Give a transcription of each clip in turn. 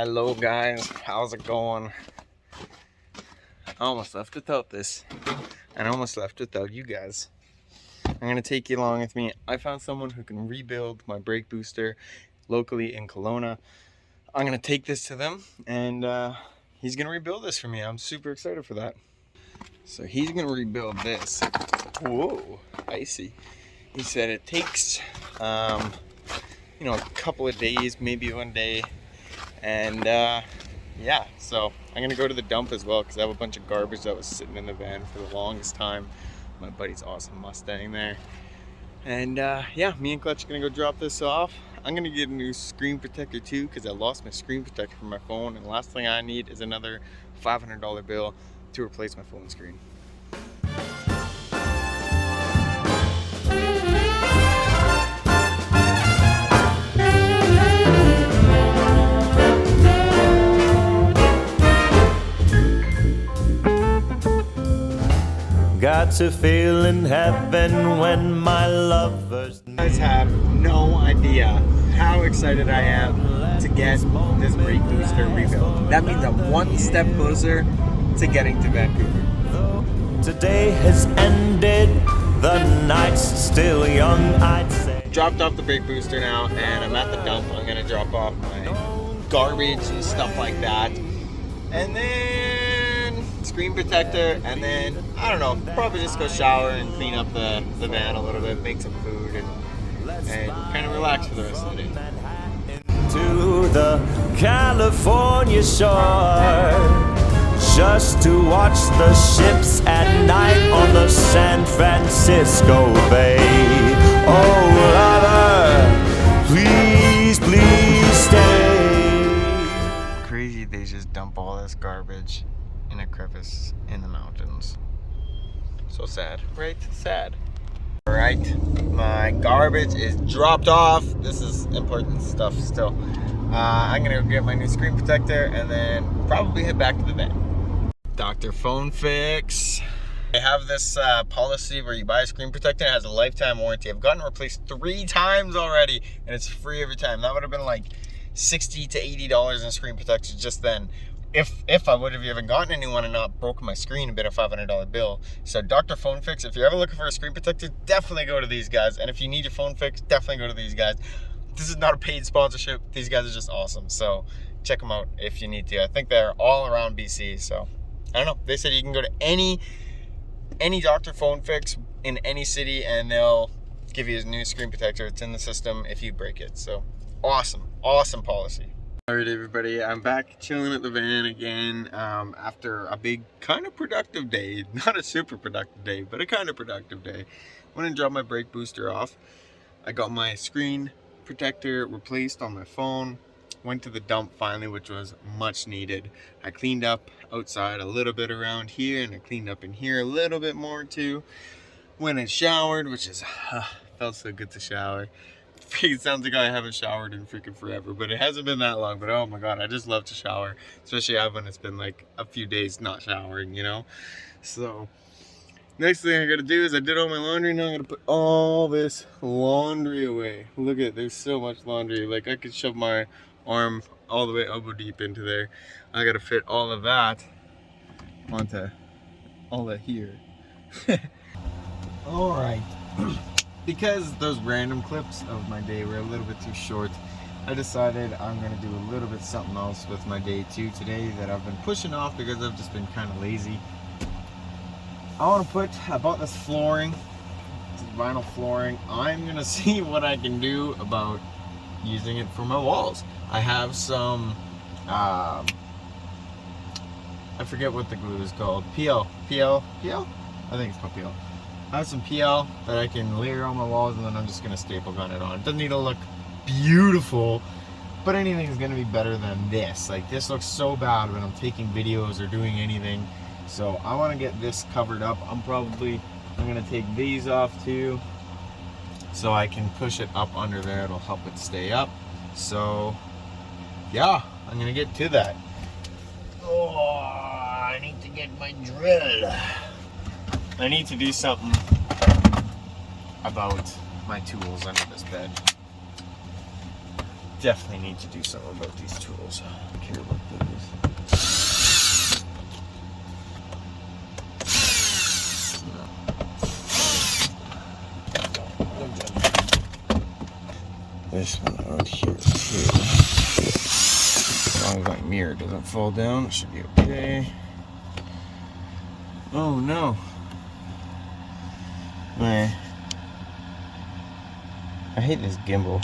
Hello guys, how's it going? I almost left without this, and I almost left without you guys. I'm gonna take you along with me. I found someone who can rebuild my brake booster locally in Kelowna. I'm gonna take this to them, and he's gonna rebuild this for me. I'm super excited for that. So he's gonna rebuild this. Whoa, icy. He said it takes, a couple of days, maybe one day. And yeah, so I'm gonna go to the dump as well because I have a bunch of garbage that was sitting in the van for the longest time. My buddy's awesome Mustang there. And yeah, me and Clutch are gonna go drop this off. I'm gonna get a new screen protector too because I lost my screen protector from my phone, and the last thing I need is another $500 bill to replace my phone screen. Got to feel in heaven when my lovers. You guys have no idea how excited I am to get this brake booster rebuilt. That means I'm one step closer to getting to Vancouver. Today has ended, the night's still young, I'd say. Dropped off the brake booster now, and I'm at the dump. I'm gonna drop off my garbage and stuff like that, and then screen protector, and then I don't know, probably just go shower and clean up the van a little bit, make some food, and kind of relax for the rest of the day. To the California shore, just to watch the ships at night on the San Francisco Bay. Oh lover, please, please stay. Crazy, they just dump all this garbage in a crevice in the mountains. So sad, right? Sad. All right, my garbage is dropped off. This is important stuff still. I'm gonna go get my new screen protector and then probably head back to the van. Dr. Phone Fix. They have this policy where you buy a screen protector, it has a lifetime warranty. I've gotten replaced 3 times already, and it's free every time. That would have been like $60 to $80 in screen protection just then. If I would have even gotten a new one and not broken my screen and been a $500 bill. So Dr. Phone Fix, if you're ever looking for a screen protector, definitely go to these guys. And if you need your phone fixed, definitely go to these guys. This is not a paid sponsorship. These guys are just awesome. So check them out if you need to. I think they're all around BC. So I don't know. They said you can go to any Dr. Phone Fix in any city and they'll give you a new screen protector. It's in the system if you break it. So awesome policy. Alright everybody, I'm back chilling at the van again after a big kind of productive day. Not a super productive day, but a kind of productive day. Went and dropped my brake booster off. I got my screen protector replaced on my phone. Went to the dump finally, which was much needed. I cleaned up outside a little bit around here, and I cleaned up in here a little bit more too. Went and showered, which is felt so good to shower. It sounds like I haven't showered in freaking forever, but it hasn't been that long. But oh my god, I just love to shower, especially when it's been like a few days not showering, you know. So next thing I gotta do is I did all my laundry. Now I'm gonna put all this laundry away. Look at, there's so much laundry. Like I could shove my arm all the way elbow deep into there. I gotta fit all of that onto all that here. All right. Because those random clips of my day were a little bit too short, I decided I'm going to do a little bit something else with my day too today that I've been pushing off because I've just been kind of lazy. I bought this flooring, this vinyl flooring. I'm going to see what I can do about using it for my walls. I have some, I forget what the glue is called, PL? I think it's called PL. I have some PL that I can layer on my walls, and then I'm just going to staple gun it on. It doesn't need to look beautiful, but anything's going to be better than this. Like, this looks so bad when I'm taking videos or doing anything. So I want to get this covered up. I'm going to take these off too, so I can push it up under there. It'll help it stay up. So yeah, I'm going to get to that. Oh, I need to get my drill. I need to do something about my tools under this bed. definitely need to do something about these tools. I don't care about these. This one out here too. As long as my mirror doesn't fall down, it should be okay. Oh no. Man. I hate this gimbal.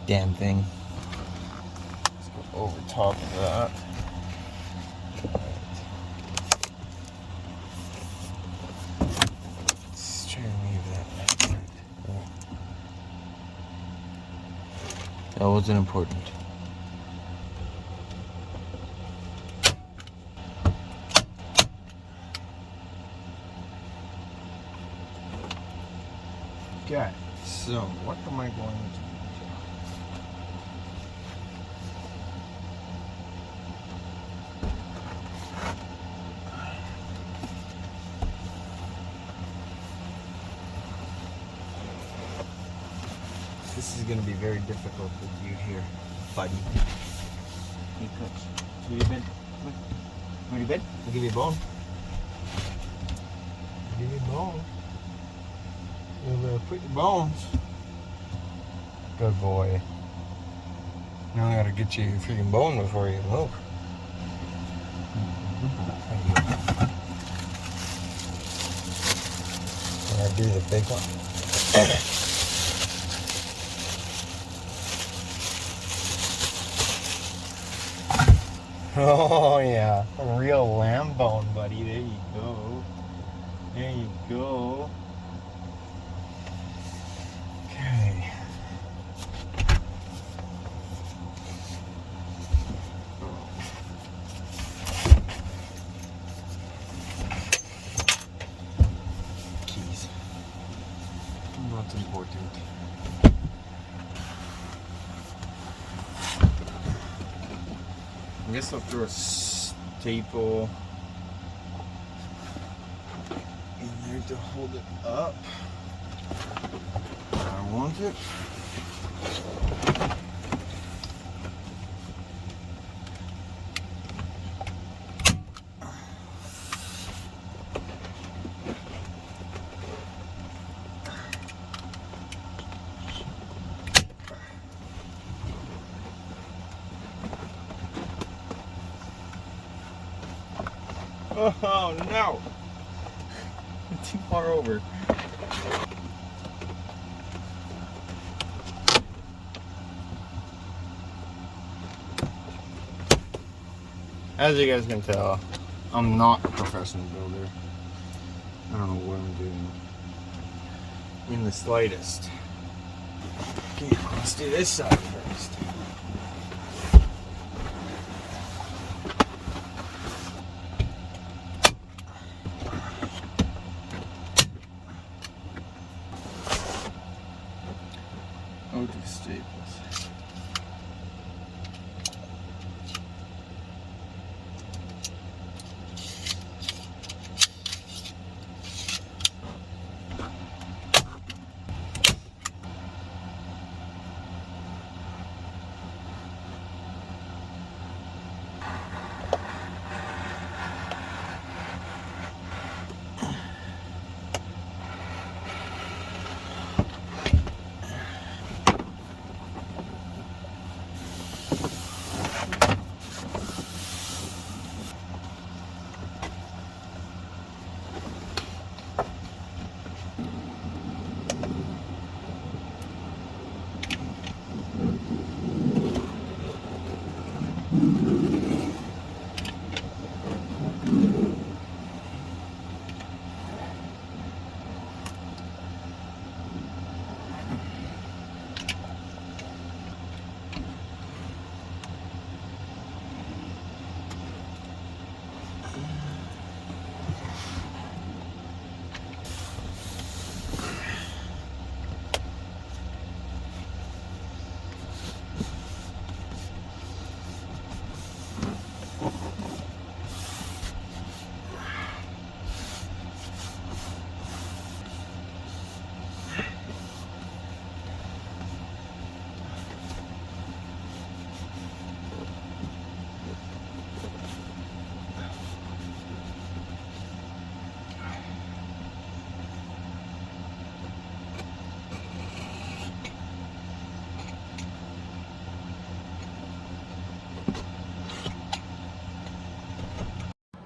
Damn thing. Let's go over top of that. Let's try and leave that. That wasn't important. Okay, so what am I going to do? This is going to be very difficult with you here, buddy. Hey, Coach. Go to bed. Come on. Go to bed. I'll give you a bone. I'll give you a bone. You'll put your bones. Good boy. Now I gotta get you your freaking bone before you move. I'm gonna do the big one. Oh yeah, a real lamb bone, buddy. There you go. There you go. Okay. Keys. Not important. I guess I'll throw a staple in there to hold it up. I want it. Oh no! Too far over. As you guys can tell, I'm not a professional builder. I don't know what I'm doing in the slightest. Okay, let's do this side first. Oh, do staples.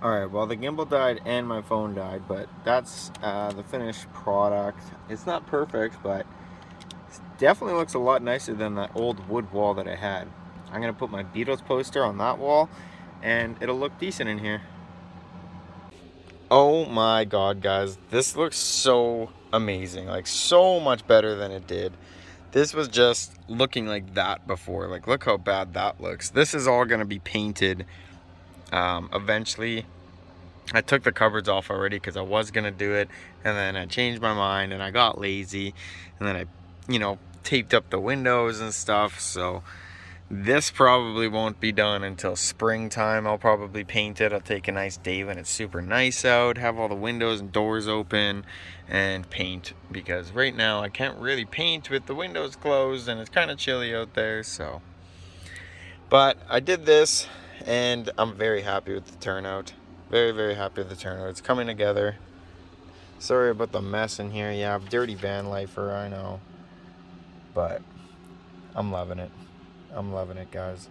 Alright, well the gimbal died and my phone died, but that's the finished product. It's not perfect, but it definitely looks a lot nicer than that old wood wall that I had. I'm going to put my Beatles poster on that wall, and it'll look decent in here. Oh my god, guys, this looks so amazing, like so much better than it did. This was just looking like that before. Like, look how bad that looks. This is all going to be painted eventually. I took the cupboards off already because I was going to do it, and then I changed my mind and I got lazy, and then I, taped up the windows and stuff. So this probably won't be done until springtime. I'll probably paint it. I'll take a nice day when it's super nice out, have all the windows and doors open, and paint, because right now I can't really paint with the windows closed and it's kind of chilly out there. So, but I did this and I'm very happy with the turnout. Very, very happy with the turnout. It's coming together. Sorry about the mess in here. Yeah, dirty van lifer, I know, but I'm loving it. I'm loving it, guys.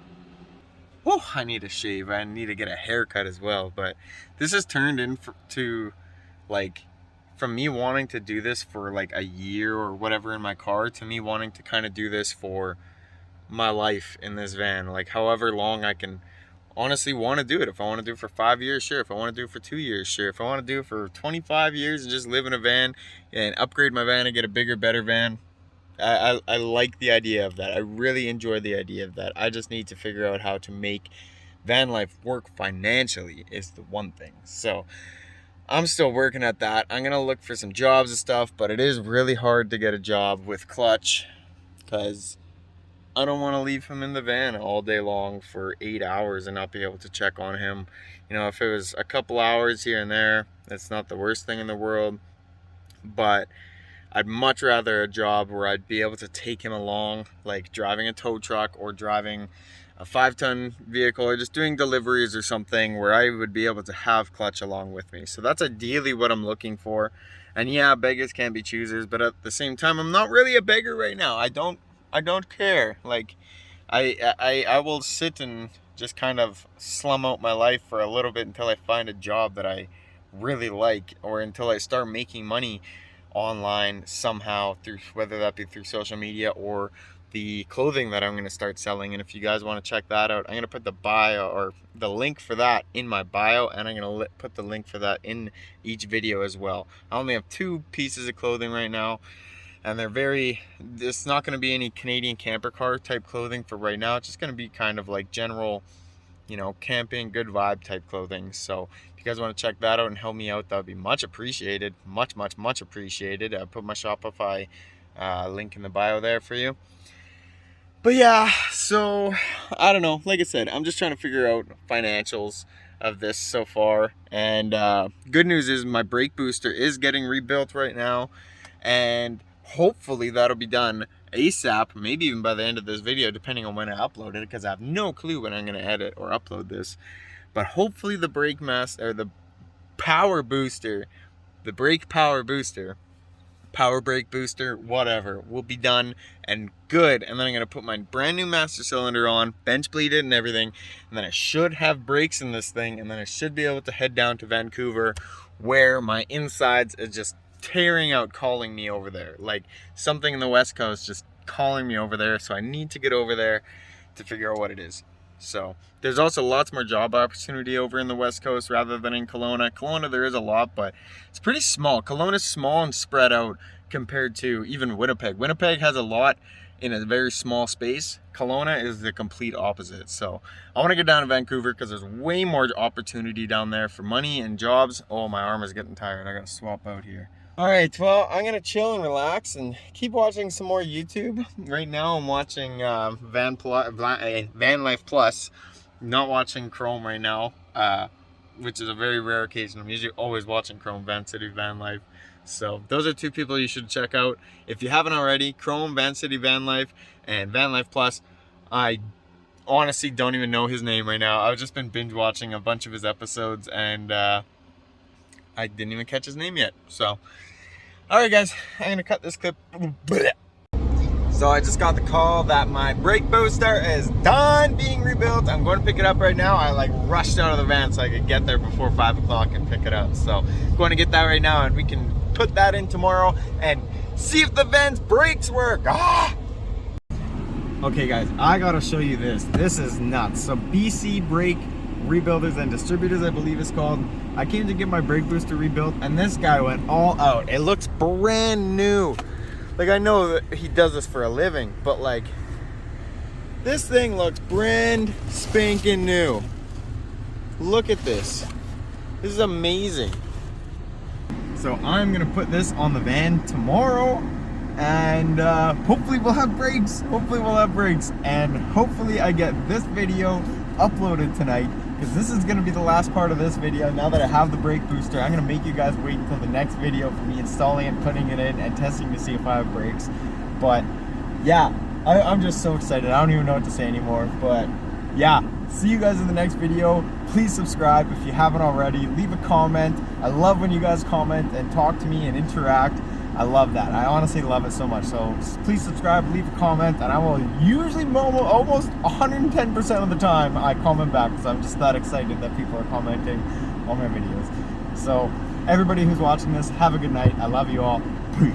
Whew, I need a shave. I need to get a haircut as well. But this has turned into, like, from me wanting to do this for like a year or whatever in my car, to me wanting to kind of do this for my life in this van. Like, however long I can honestly want to do it. If I want to do it for 5 years, sure. If I want to do it for 2 years, sure. If I want to do it for 25 years and just live in a van and upgrade my van and get a bigger, better van, I like the idea of that. I really enjoy the idea of that. I just need to figure out how to make van life work financially is the one thing. So I'm still working at that. I'm gonna look for some jobs and stuff, but it is really hard to get a job with Clutch because I don't want to leave him in the van all day long for 8 hours and not be able to check on him. If it was a couple hours here and there, that's not the worst thing in the world, but I'd much rather a job where I'd be able to take him along, like driving a tow truck or driving a 5-ton vehicle or just doing deliveries or something where I would be able to have Clutch along with me. So that's ideally what I'm looking for. And yeah, beggars can't be choosers, but at the same time, I'm not really a beggar right now. I don't care. Like, I will sit and just kind of slum out my life for a little bit until I find a job that I really like, or until I start making money online somehow, through whether that be through social media or the clothing that I'm going to start selling. And if you guys want to check that out, I'm going to put the bio or the link for that in my bio, and I'm going to put the link for that in each video as well. I only have 2 pieces of clothing right now, and it's not going to be any Canadian camper car type clothing for right now. It's just going to be kind of like general, camping, good vibe type clothing. So if you guys want to check that out and help me out, that would be much appreciated. Much, much, much appreciated. I'll put my Shopify link in the bio there for you. But yeah, so I don't know. Like I said, I'm just trying to figure out financials of this so far. And good news is my brake booster is getting rebuilt right now, and hopefully that'll be done ASAP, maybe even by the end of this video, depending on when I upload it, because I have no clue when I'm going to edit or upload this. But hopefully the brake power booster, power brake booster, whatever, will be done and good. And then I'm going to put my brand new master cylinder on, bench bleed it and everything, and then I should have brakes in this thing, and then I should be able to head down to Vancouver, where my insides is just tearing out, calling me over there. Like, something in the West Coast just calling me over there, so I need to get over there to figure out what it is. So there's also lots more job opportunity over in the West Coast rather than in Kelowna. Kelowna, there is a lot, but it's pretty small. Kelowna is small and spread out compared to even Winnipeg. Winnipeg has a lot in a very small space. Kelowna is the complete opposite. So I want to get down to Vancouver because there's way more opportunity down there for money and jobs. Oh, my arm is getting tired. I gotta swap out here. All right, well, I'm gonna chill and relax and keep watching some more YouTube. Right now I'm watching Van Life Plus. Not watching Chrome right now, which is a very rare occasion. I'm usually always watching Chrome, Van City, Van Life. So those are 2 people you should check out. If you haven't already, Chrome, Van City, Van Life, and Van Life Plus. I honestly don't even know his name right now. I've just been binge watching a bunch of his episodes, and I didn't even catch his name yet. So, alright guys, I'm going to cut this clip. So I just got the call that my brake booster is done being rebuilt. I'm going to pick it up right now. I like rushed out of the van so I could get there before 5 o'clock and pick it up. So I'm going to get that right now, and we can put that in tomorrow and see if the van's brakes work. Ah! Okay guys, I gotta show you this. This is nuts. So BC Brake Rebuilders and Distributors, I believe it's called. I came to get my brake booster rebuilt, and this guy went all out. It looks brand new. Like, I know that he does this for a living, but like, this thing looks brand spanking new. Look at this. This is amazing. So I'm gonna put this on the van tomorrow, and hopefully we'll have brakes. And hopefully I get this video uploaded tonight, because this is gonna be the last part of this video. Now that I have the brake booster, I'm gonna make you guys wait until the next video for me installing it, putting it in, and testing to see if I have brakes. But yeah, I'm just so excited. I don't even know what to say anymore. But yeah, see you guys in the next video. Please subscribe if you haven't already. Leave a comment. I love when you guys comment and talk to me and interact. I love that. I honestly love it so much. So please subscribe, leave a comment, and I will usually almost 110% of the time I comment back, because I'm just that excited that people are commenting on my videos. So everybody who's watching this, have a good night. I love you all. Peace.